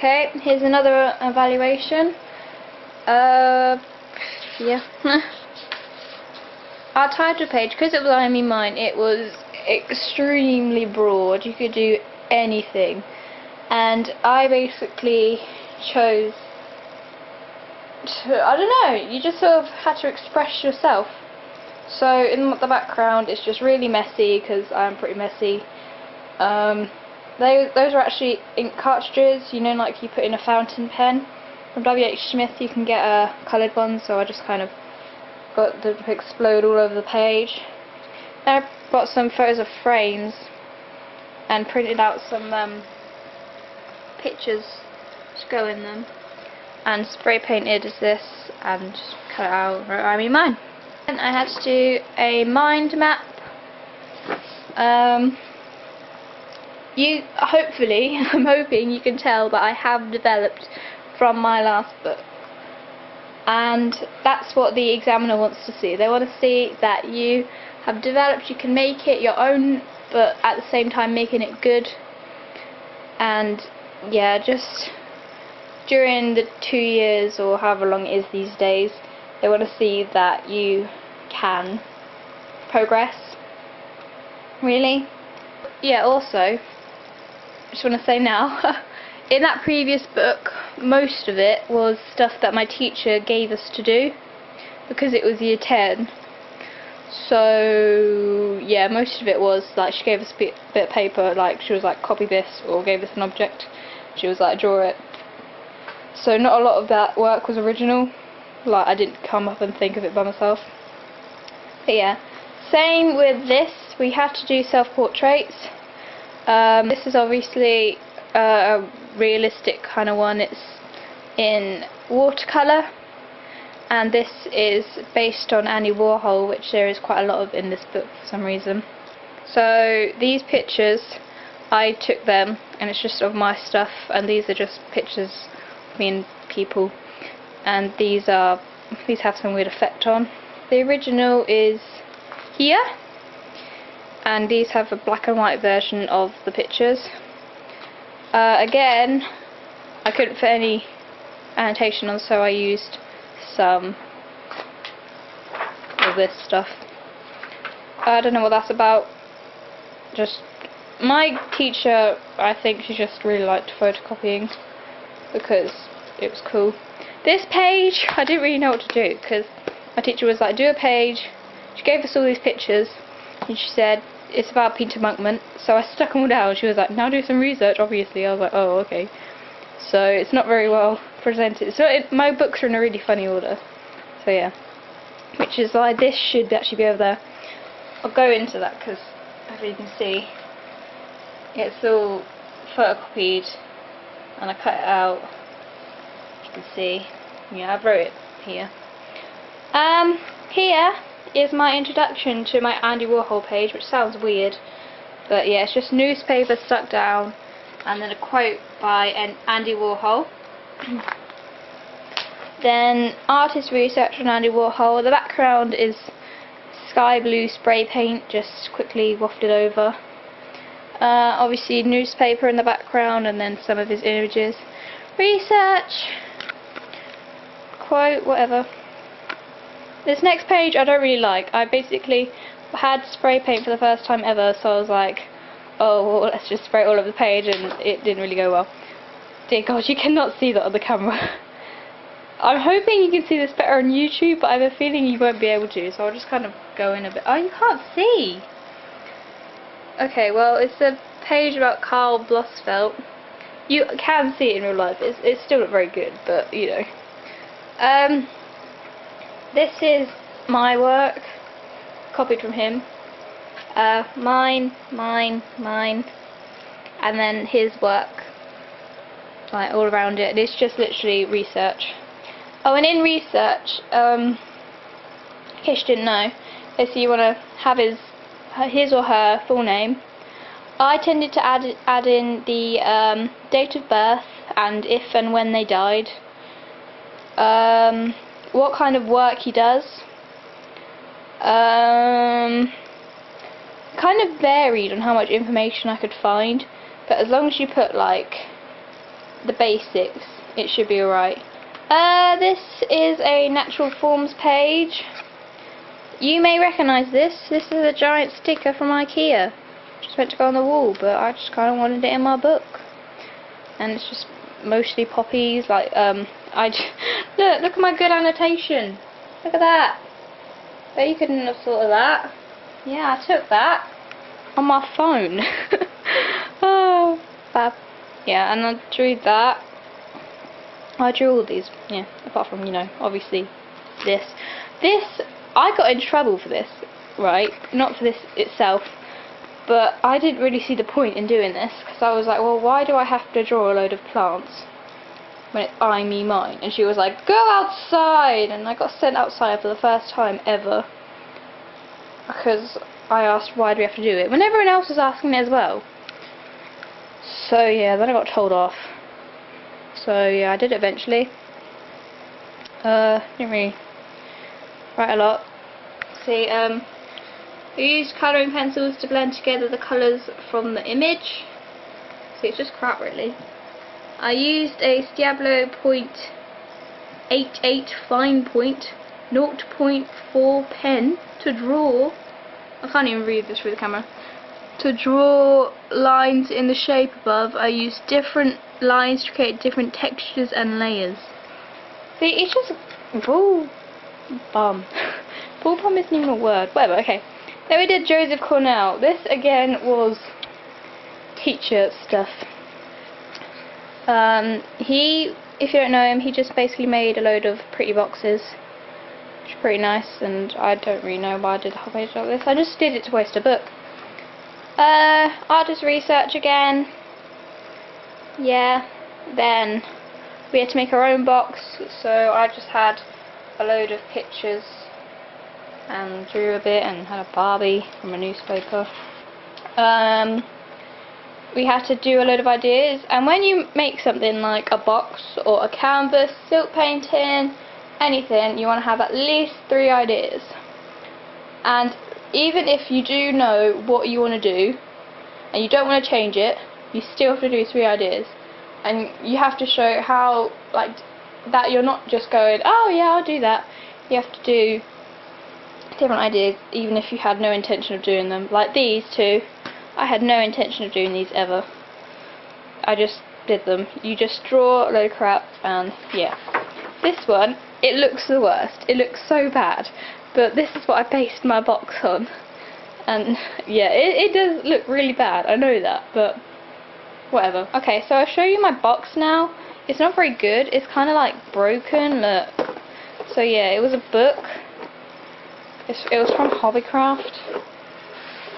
Okay, here's another evaluation. Yeah. Our title page, because it was only mine, it was extremely broad. You could do anything. And I basically chose to, I don't know, you just sort of had to express yourself. So in the background it's just really messy, because I'm pretty messy. Those are actually ink cartridges, you know, like you put in a fountain pen. From W.H. Smith you can get a coloured one, so I just kind of got them to explode all over the page. Then I got some photos of frames and printed out some pictures to go in them, and spray painted this and just cut it out. I mean mine. And I had to do a mind map. Hopefully, I'm hoping you can tell that I have developed from my last book, and that's what the examiner wants to see. They want to see that you have developed, you can make it your own, but at the same time making it good. And yeah, just during the 2 years or however long it is these days, they want to see that you can progress, really. Yeah, also, I just want to say now, in that previous book, most of it was stuff that my teacher gave us to do, because it was year 10. So yeah, most of it was like she gave us a bit of paper, like she was like, copy this, or gave us an object, she was like, draw it. So not a lot of that work was original, like I didn't come up and think of it by myself. But yeah, same with this, we had to do self-portraits. This is obviously a realistic kind of one. It's in watercolour, and this is based on Andy Warhol, which there is quite a lot of in this book for some reason. So these pictures, I took them, and it's just of my stuff, and these are just pictures of me and people, and these have some weird effect on. The original is here, and these have a black and white version of the pictures. Again, I couldn't fit any annotation on, so I used some of this stuff. I don't know what that's about. Just my teacher, I think she just really liked photocopying because it was cool. This page, I didn't really know what to do, because my teacher was like, do a page. She gave us all these pictures, and she said, it's about Peter Monkman. So I stuck them all down. She was like, now do some research, obviously. I was like, oh, okay. So it's not very well presented. So my books are in a really funny order. So yeah. Which is why this should actually be over there. I'll go into that, because as you can see, it's all photocopied, and I cut it out. You can see. Yeah, I wrote it here. Here is my introduction to my Andy Warhol page, which sounds weird, but yeah, it's just newspaper stuck down and then a quote by Andy Warhol. Then artist research on Andy Warhol. The background is sky blue spray paint, just quickly wafted over. Obviously newspaper in the background, and then some of his images. Research, quote, whatever. This next page I don't really like. I basically had spray paint for the first time ever, so I was like, oh, well, let's just spray it all over the page, and it didn't really go well. Dear God, you cannot see that on the camera. I'm hoping you can see this better on YouTube, but I have a feeling you won't be able to, so I'll just kind of go in a bit. Oh, you can't see! Okay, well, it's a page about Karl Blossfeldt. You can see it in real life. It's still not very good, but, you know. This is my work, copied from him. Mine, and then his work, like all around it. It's just literally research. Oh, and in research, in case you didn't know, if you want to have his or her full name, I tended to add in the date of birth and if and when they died. What kind of work he does. Kind of varied on how much information I could find, but as long as you put like the basics, it should be alright. This is a natural forms page. You may recognise this. This is a giant sticker from IKEA. Just meant to go on the wall, but I just kind of wanted it in my book. And it's just mostly poppies. Like look at my good annotation. Look at that. Bet you couldn't have thought of that. Yeah, I took that on my phone. Oh, fab. Yeah, and I drew that. I drew all these, yeah, apart from, you know, obviously this. This, I got in trouble for this, right? Not for this itself, but I didn't really see the point in doing this, because I was like, well, why do I have to draw a load of plants when it's I, me, mine? And she was like, go outside! And I got sent outside for the first time ever, because I asked, why do we have to do it? When everyone else was asking me as well. So yeah, then I got told off. So yeah, I did it eventually. Didn't really write a lot. See, I used colouring pencils to blend together the colours from the image. See, it's just crap really. I used a Diablo .88 fine point 0.4 pen to draw. I can't even read this through the camera. To draw lines in the shape above, I used different lines to create different textures and layers. See, it's just bull bum. Bull bum isn't even a word. Whatever. Okay. Then we did Joseph Cornell. This again was teacher stuff. He, if you don't know him, he just basically made a load of pretty boxes, which is pretty nice. And I don't really know why I did a whole page like this. I just did it to waste a book. Artist research again. Yeah, then we had to make our own box, so I just had a load of pictures and drew a bit and had a Barbie from a newspaper. We had to do a load of ideas, and when you make something like a box or a canvas, silk painting, anything, you want to have at least 3 ideas. And even if you do know what you want to do and you don't want to change it, you still have to do 3 ideas. And you have to show how, like, that you're not just going, oh yeah, I'll do that. You have to do different ideas even if you had no intention of doing them. Like these two, I had no intention of doing these ever. I just did them. You just draw a load of crap and yeah. This one, it looks the worst. It looks so bad. But this is what I based my box on. And yeah, it does look really bad, I know that, but whatever. Okay, so I'll show you my box now. It's not very good, it's kind of like broken, look. So yeah, it was a book. It was from Hobbycraft.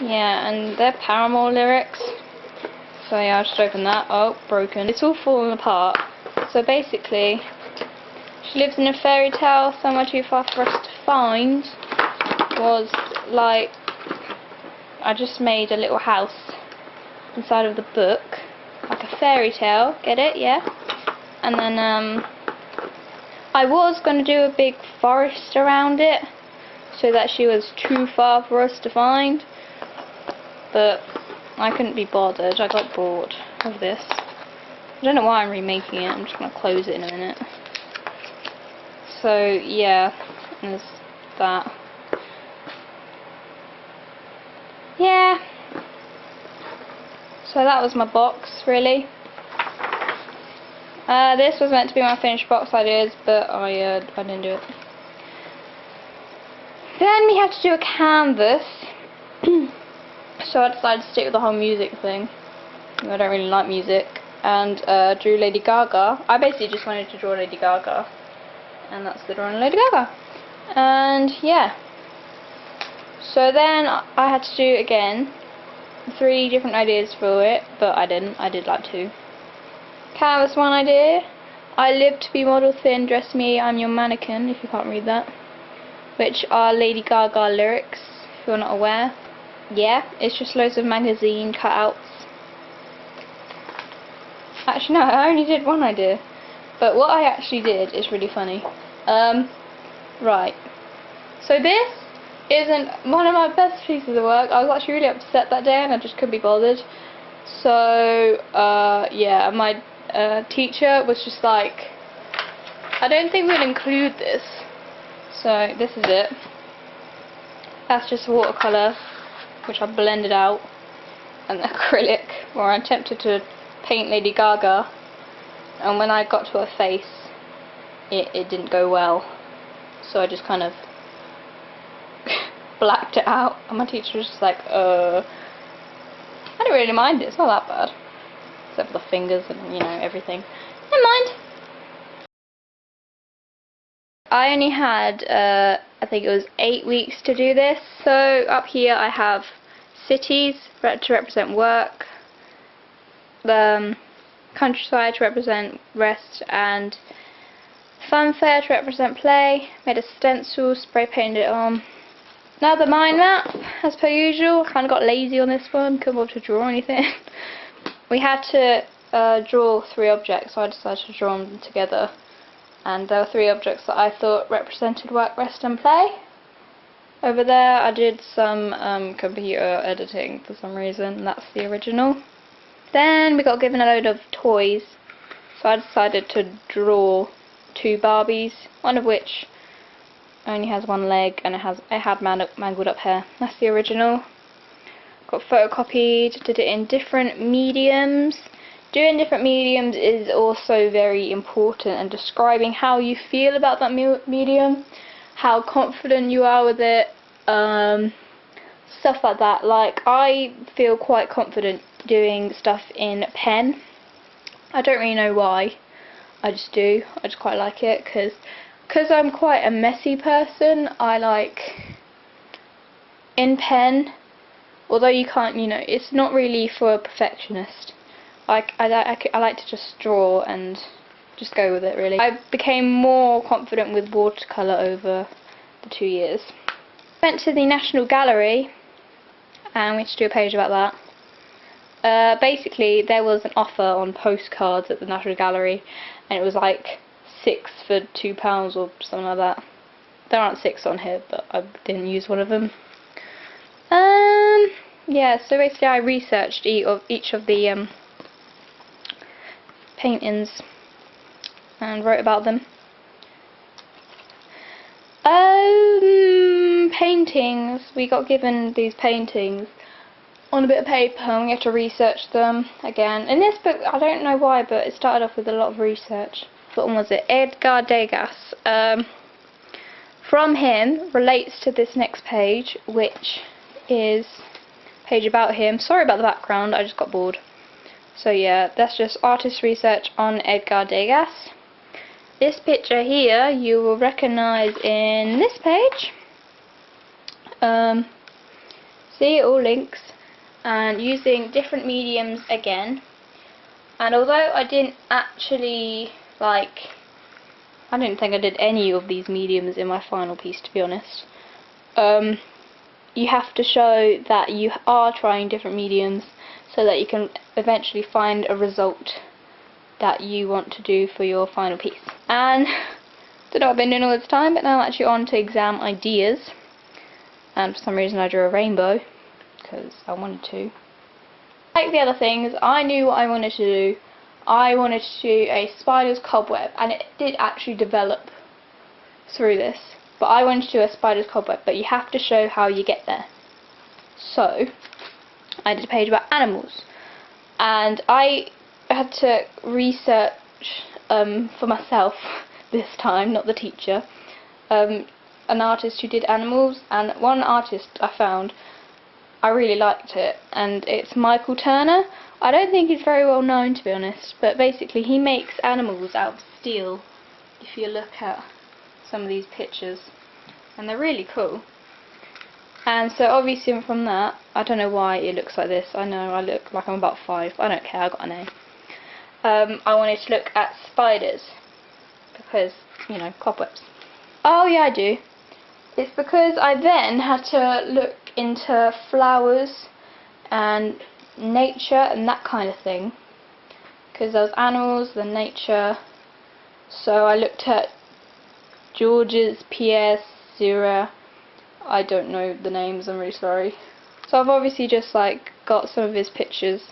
Yeah, and they're Paramore lyrics. So yeah, I'll just open that. Oh, broken. It's all falling apart. So basically, she lives in a fairy tale somewhere too far for us to find. Was like, I just made a little house inside of the book, like a fairy tale, get it? Yeah. And then I was going to do a big forest around it so that she was too far for us to find, but I couldn't be bothered. I got bored of this. I don't know why I'm remaking it. I'm just going to close it in a minute. So yeah, there's that. Yeah, so that was my box really. This was meant to be my finished box ideas, but I didn't do it. Then we had to do a canvas, so I decided to stick with the whole music thing. I don't really like music, and drew Lady Gaga. I basically just wanted to draw Lady Gaga, and that's the drawing of Lady Gaga. And yeah. So then I had to do again 3 different ideas for it, but I didn't. I did like 2. Canvas 1 idea. I live to be model thin, dress me, I'm your mannequin, if you can't read that. Which are Lady Gaga lyrics, if you're not aware. Yeah, it's just loads of magazine cutouts. Actually no, I only did 1 idea. But what I actually did is really funny. Right. So this isn't one of my best pieces of work. I was actually really upset that day and I just couldn't be bothered. So yeah, my teacher was just like, I don't think we'll include this. So this is it. That's just watercolour, which I blended out, and acrylic, where I attempted to paint Lady Gaga, and when I got to her face, it didn't go well. So I just kind of blacked it out, and my teacher was just like, I don't really mind it, it's not that bad. Except for the fingers and, you know, everything. Never mind. I only had, I think it was 8 weeks to do this. So up here I have cities to represent work, the countryside to represent rest, and funfair to represent play. Made a stencil, spray painted it on. Now the mind map, as per usual. Kind of got lazy on this one, couldn't bother to draw anything. We had to draw 3 objects, so I decided to draw them together. And there were 3 objects that I thought represented work, rest and play. Over there I did some computer editing for some reason, that's the original. Then we got given a load of toys, so I decided to draw 2 Barbies, one of which only has 1 leg and it had mangled up hair. That's the original. Got photocopied, did it in different mediums. Doing different mediums is also very important, and describing how you feel about that medium, how confident you are with it, stuff like that. Like, I feel quite confident doing stuff in pen. I don't really know why, I just do. I just quite like it, because I'm quite a messy person. I like, in pen, although you can't, you know, it's not really for a perfectionist. I like to just draw and just go with it, really. I became more confident with watercolour over the 2 years. Went to the National Gallery, and we had to do a page about that. Basically, there was an offer on postcards at the National Gallery, and it was like 6 for £2 or something like that. There aren't 6 on here, but I didn't use one of them. Yeah, so basically I researched each of the paintings and wrote about them. Paintings. We got given these paintings on a bit of paper and we had to research them again. In this book, I don't know why, but it started off with a lot of research. What one was it? Edgar Degas. From him relates to this next page, which is a page about him. Sorry about the background, I just got bored. So yeah, that's just artist research on Edgar Degas. This picture here you will recognise in this page. See, it all links, and using different mediums again. And although I didn't actually I didn't think I did any of these mediums in my final piece, to be honest. You have to show that you are trying different mediums so that you can eventually find a result that you want to do for your final piece. And don't know what I've been doing all this time, but now I'm actually on to exam ideas. And for some reason I drew a rainbow because I wanted to. Like the other things, I knew what I wanted to do. I wanted to do a spider's cobweb, and it did actually develop through this. But I wanted to do a spider's cobweb, but you have to show how you get there. So I did a page about animals, and I had to research for myself this time, not the teacher, an artist who did animals, and one artist I found, I really liked it, and it's Michael Turner. I don't think he's very well known, to be honest, but basically he makes animals out of steel, if you look at some of these pictures, and they're really cool. And so obviously from that, I don't know why it looks like this. I know I look like I'm about 5, I don't care, I got an A. I wanted to look at spiders, because, you know, cobwebs. Oh yeah, I do. It's because I then had to look into flowers and nature and that kind of thing, because there was animals, then nature. So I looked at George's, Pierre's, Zira. I don't know the names, I'm really sorry. So I've obviously just got some of his pictures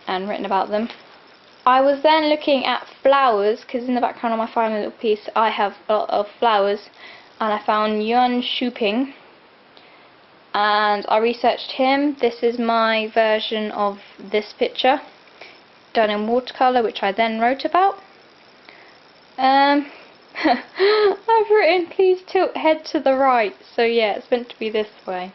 and written about them. I was then looking at flowers, because in the background of my final little piece I have a lot of flowers, and I found Yuan Shuping, and I researched him. This is my version of this picture, done in watercolour, which I then wrote about. I've written, please tilt head to the right, so yeah, it's meant to be this way.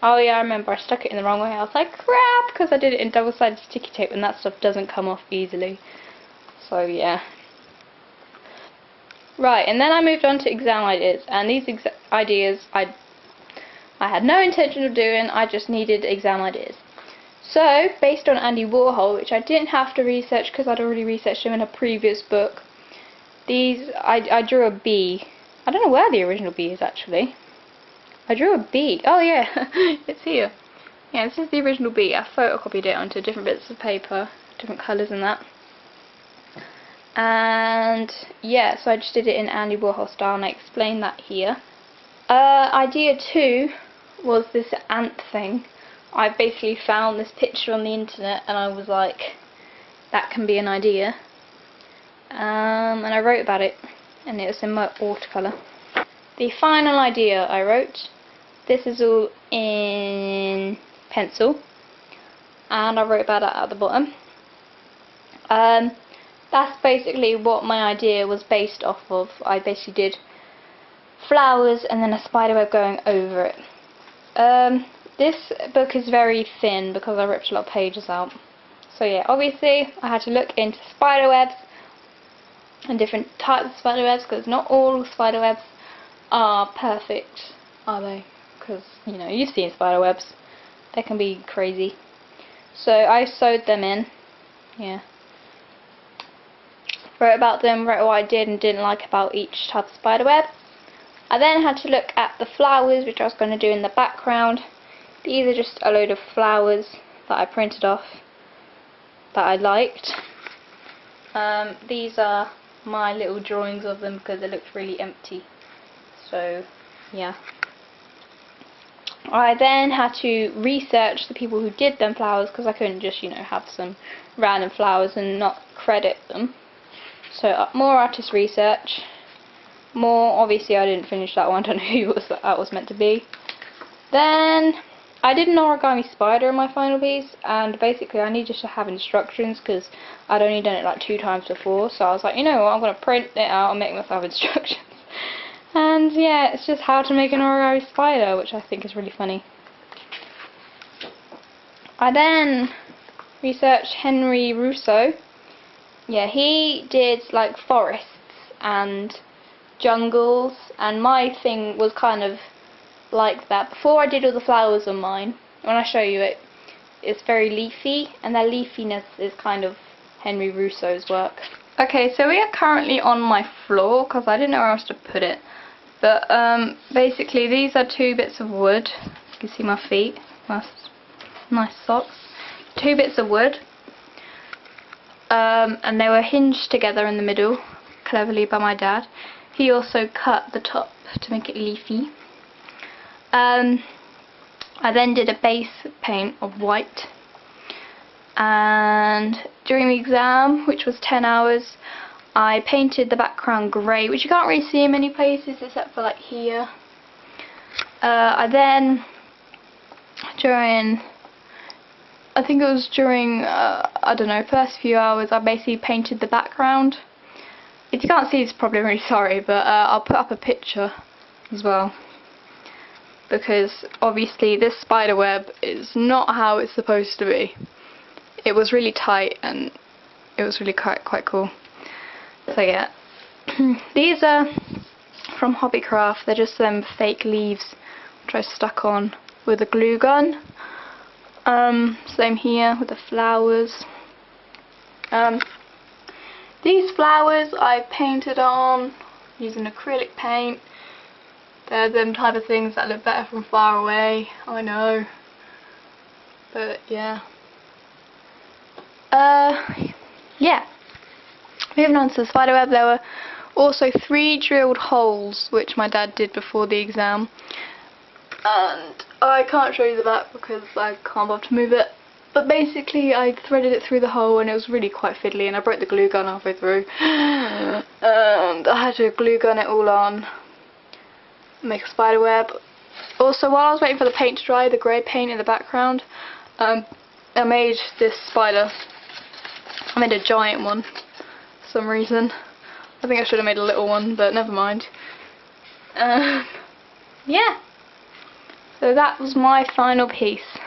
Oh yeah, I remember I stuck it in the wrong way. I was like, crap, because I did it in double-sided sticky tape and that stuff doesn't come off easily. So yeah. Right, and then I moved on to exam ideas, and these ideas I had no intention of doing, I just needed exam ideas. So, based on Andy Warhol, which I didn't have to research because I'd already researched him in a previous book, I drew a bee. I don't know where the original bee is actually. I drew a bee. Oh yeah, it's here. Yeah, this is the original bee. I photocopied it onto different bits of paper, different colours and that. And yeah, so I just did it in Andy Warhol style, and I explained that here. Idea 2 was this ant thing. I basically found this picture on the internet and I was like, that can be an idea. And I wrote about it, and it was in my watercolour. The final idea I wrote, this is all in pencil, and I wrote about it at the bottom. That's basically what my idea was based off of. I basically did flowers and then a spiderweb going over it. This book is very thin because I ripped a lot of pages out. So yeah, obviously I had to look into spiderwebs and different types of spiderwebs, because not all spiderwebs are perfect, are they? Because, you know, you've seen spiderwebs. They can be crazy. So I sewed them in. Yeah. Wrote about them, wrote what I did and didn't like about each type of spiderweb. I then had to look at the flowers, which I was going to do in the background. These are just a load of flowers that I printed off that I liked. These are my little drawings of them because it looked really empty. So yeah. I then had to research the people who did them flowers, because I couldn't just, you know, have some random flowers and not credit them. So more artist research. More, obviously I didn't finish that one, I don't know who that was meant to be. Then I did an origami spider in my final piece, and basically I needed to have instructions because I'd only done it like 2 times before, so I was like, you know what, I'm going to print it out and make myself instructions. And yeah, it's just how to make an origami spider, which I think is really funny. I then researched Henry Rousseau. Yeah, he did like forests and jungles, and my thing was kind of like that. Before I did all the flowers on mine, when I show you it, it's very leafy, and that leafiness is kind of Henry Rousseau's work. Okay, so we are currently on my floor because I didn't know where else to put it. But basically these are 2 bits of wood. You can see my feet, nice socks. 2 bits of wood, and they were hinged together in the middle, cleverly by my dad. He also cut the top to make it leafy. I then did a base paint of white, and during the exam, which was 10 hours, I painted the background grey, which you can't really see in many places except for like here. I then, I think it was during, I don't know, first few hours, I basically painted the background. If you can't see, it's probably really sorry, but I'll put up a picture as well, because obviously this spider web is not how it's supposed to be. It was really tight and it was really quite cool. So yeah, these are from Hobbycraft. They're just them fake leaves which I stuck on with a glue gun. Same here with the flowers. These flowers I painted on using acrylic paint. They're them type of things that look better from far away, I know. But yeah. Yeah. Moving on to the spiderweb, there were also 3 drilled holes which my dad did before the exam. And I can't show you the back because I can't bother to move it. But basically I threaded it through the hole and it was really quite fiddly, and I broke the glue gun halfway through. And I had to glue gun it all on, make a spider web. Also, while I was waiting for the paint to dry, the grey paint in the background, I made this spider. I made a giant one for some reason. I think I should have made a little one, but never mind. Yeah. So that was my final piece.